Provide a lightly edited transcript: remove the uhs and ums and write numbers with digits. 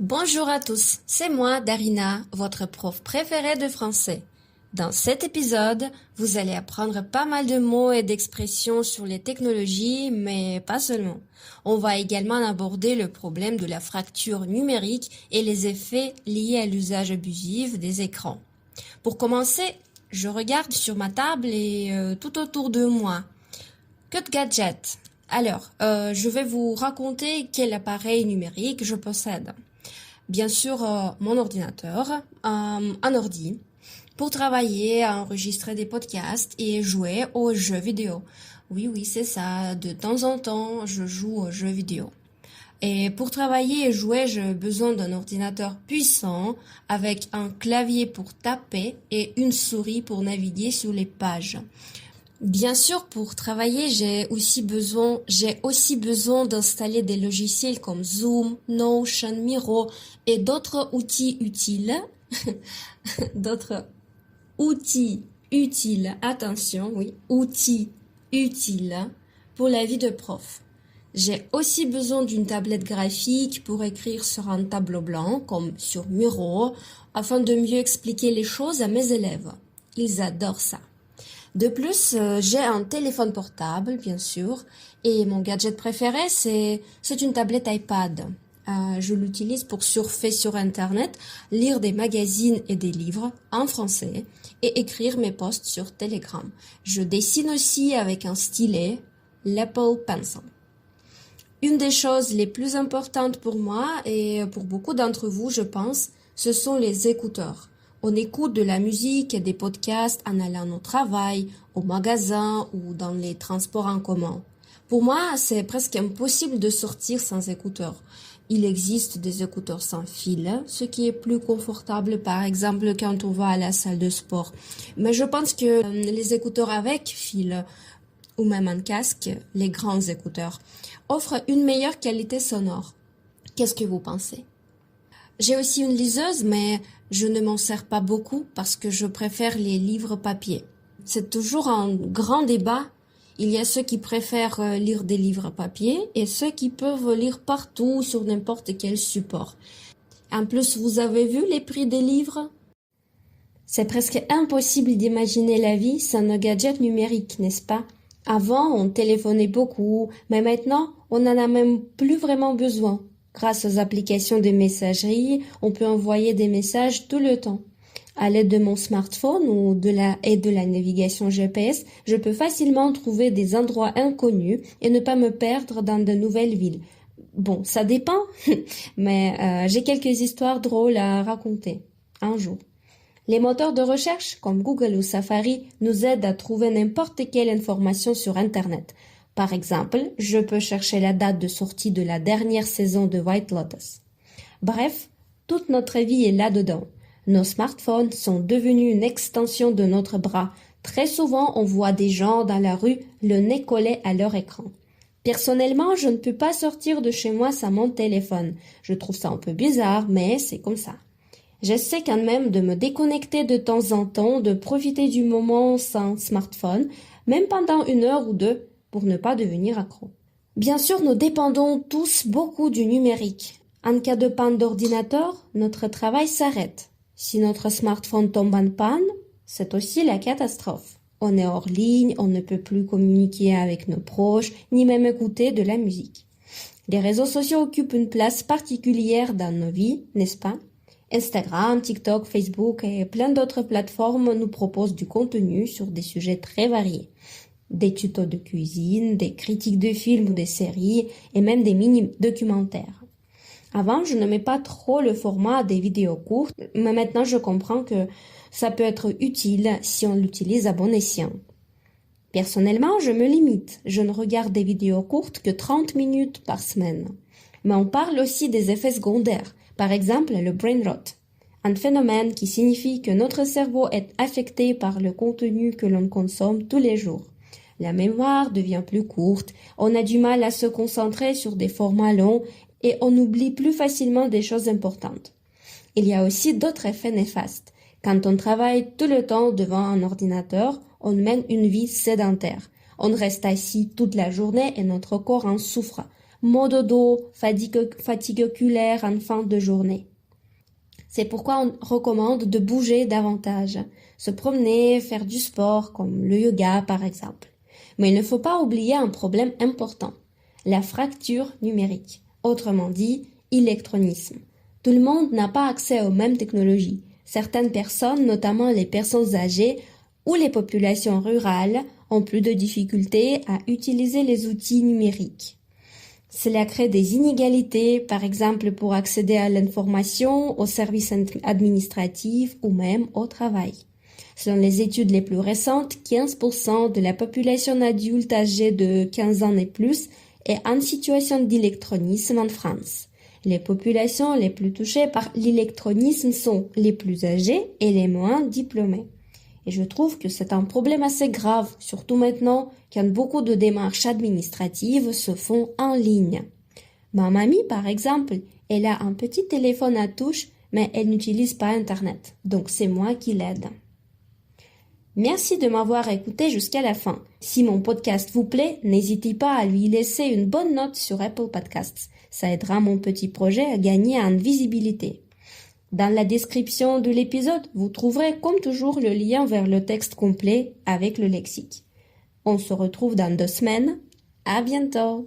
Bonjour à tous, c'est moi, Darina, votre prof préférée de français. Dans cet épisode, vous allez apprendre pas mal de mots et d'expressions sur les technologies, mais pas seulement. On va également aborder le problème de la fracture numérique et les effets liés à l'usage abusif des écrans. Pour commencer, je regarde sur ma table et tout autour de moi. Que de gadgets. Alors, je vais vous raconter quel appareil numérique je possède. Bien sûr, mon ordinateur, un ordi, pour travailler, enregistrer des podcasts et jouer aux jeux vidéo. Oui, c'est ça. De temps en temps, je joue aux jeux vidéo. Et pour travailler et jouer, j'ai besoin d'un ordinateur puissant avec un clavier pour taper et une souris pour naviguer sur les pages. Bien sûr, pour travailler, j'ai aussi besoin d'installer des logiciels comme Zoom, Notion, Miro et d'autres outils utiles. D'autres outils utiles, attention, oui, outils utiles pour la vie de prof. J'ai aussi besoin d'une tablette graphique pour écrire sur un tableau blanc, comme sur Miro, afin de mieux expliquer les choses à mes élèves. Ils adorent ça. De plus, j'ai un téléphone portable, bien sûr, et mon gadget préféré, c'est une tablette iPad. Je l'utilise pour surfer sur Internet, lire des magazines et des livres en français et écrire mes posts sur Telegram. Je dessine aussi avec un stylet, l'Apple Pencil. Une des choses les plus importantes pour moi et pour beaucoup d'entre vous, je pense, ce sont les écouteurs. On écoute de la musique et des podcasts en allant au travail, au magasin ou dans les transports en commun. Pour moi, c'est presque impossible de sortir sans écouteurs. Il existe des écouteurs sans fil, ce qui est plus confortable par exemple quand on va à la salle de sport. Mais je pense que les écouteurs avec fil ou même un casque, les grands écouteurs, offrent une meilleure qualité sonore. Qu'est-ce que vous pensez? J'ai aussi une liseuse, mais je ne m'en sers pas beaucoup parce que je préfère les livres papier. C'est toujours un grand débat. Il y a ceux qui préfèrent lire des livres papier et ceux qui peuvent lire partout sur n'importe quel support. En plus, vous avez vu les prix des livres? C'est presque impossible d'imaginer la vie sans nos gadgets numériques, n'est-ce pas? Avant, on téléphonait beaucoup, mais maintenant, on n'en a même plus vraiment besoin. Grâce aux applications de messagerie, on peut envoyer des messages tout le temps. À l'aide de mon smartphone ou de la navigation GPS, je peux facilement trouver des endroits inconnus et ne pas me perdre dans de nouvelles villes. Bon, ça dépend, mais j'ai quelques histoires drôles à raconter un jour. Les moteurs de recherche, comme Google ou Safari, nous aident à trouver n'importe quelle information sur Internet. Par exemple, je peux chercher la date de sortie de la dernière saison de White Lotus. Bref, toute notre vie est là-dedans. Nos smartphones sont devenus une extension de notre bras. Très souvent, on voit des gens dans la rue le nez collé à leur écran. Personnellement, je ne peux pas sortir de chez moi sans mon téléphone. Je trouve ça un peu bizarre, mais c'est comme ça. J'essaie quand même de me déconnecter de temps en temps, de profiter du moment sans smartphone, même pendant 1 heure ou 2, pour ne pas devenir accro. Bien sûr, nous dépendons tous beaucoup du numérique. En cas de panne d'ordinateur, notre travail s'arrête. Si notre smartphone tombe en panne, c'est aussi la catastrophe. On est hors ligne, on ne peut plus communiquer avec nos proches, ni même écouter de la musique. Les réseaux sociaux occupent une place particulière dans nos vies, n'est-ce pas? Instagram, TikTok, Facebook et plein d'autres plateformes nous proposent du contenu sur des sujets très variés. Des tutos de cuisine, des critiques de films ou des séries et même des mini-documentaires. Avant, je n'aimais pas trop le format des vidéos courtes, mais maintenant je comprends que ça peut être utile si on l'utilise à bon escient. Personnellement, je me limite. Je ne regarde des vidéos courtes que 30 minutes par semaine. Mais on parle aussi des effets secondaires. Par exemple, le brain rot, un phénomène qui signifie que notre cerveau est affecté par le contenu que l'on consomme tous les jours. La mémoire devient plus courte, on a du mal à se concentrer sur des formats longs et on oublie plus facilement des choses importantes. Il y a aussi d'autres effets néfastes. Quand on travaille tout le temps devant un ordinateur, on mène une vie sédentaire. On reste assis toute la journée et notre corps en souffre. maux de dos, fatigue oculaire en fin de journée. C'est pourquoi on recommande de bouger davantage, se promener, faire du sport comme le yoga par exemple. Mais il ne faut pas oublier un problème important, la fracture numérique, autrement dit, illectronisme. Tout le monde n'a pas accès aux mêmes technologies. Certaines personnes, notamment les personnes âgées ou les populations rurales, ont plus de difficultés à utiliser les outils numériques. Cela crée des inégalités, par exemple pour accéder à l'information, aux services administratifs ou même au travail. Selon les études les plus récentes, 15% de la population adulte âgée de 15 ans et plus est en situation d'électronisme en France. Les populations les plus touchées par l'électronisme sont les plus âgées et les moins diplômées. Et je trouve que c'est un problème assez grave, surtout maintenant quand beaucoup de démarches administratives se font en ligne. Ma mamie, par exemple, elle a un petit téléphone à touche, mais elle n'utilise pas Internet. Donc c'est moi qui l'aide. Merci de m'avoir écouté jusqu'à la fin. Si mon podcast vous plaît, n'hésitez pas à lui laisser une bonne note sur Apple Podcasts. Ça aidera mon petit projet à gagner en visibilité. Dans la description de l'épisode, vous trouverez comme toujours le lien vers le texte complet avec le lexique. On se retrouve dans 2 semaines. À bientôt!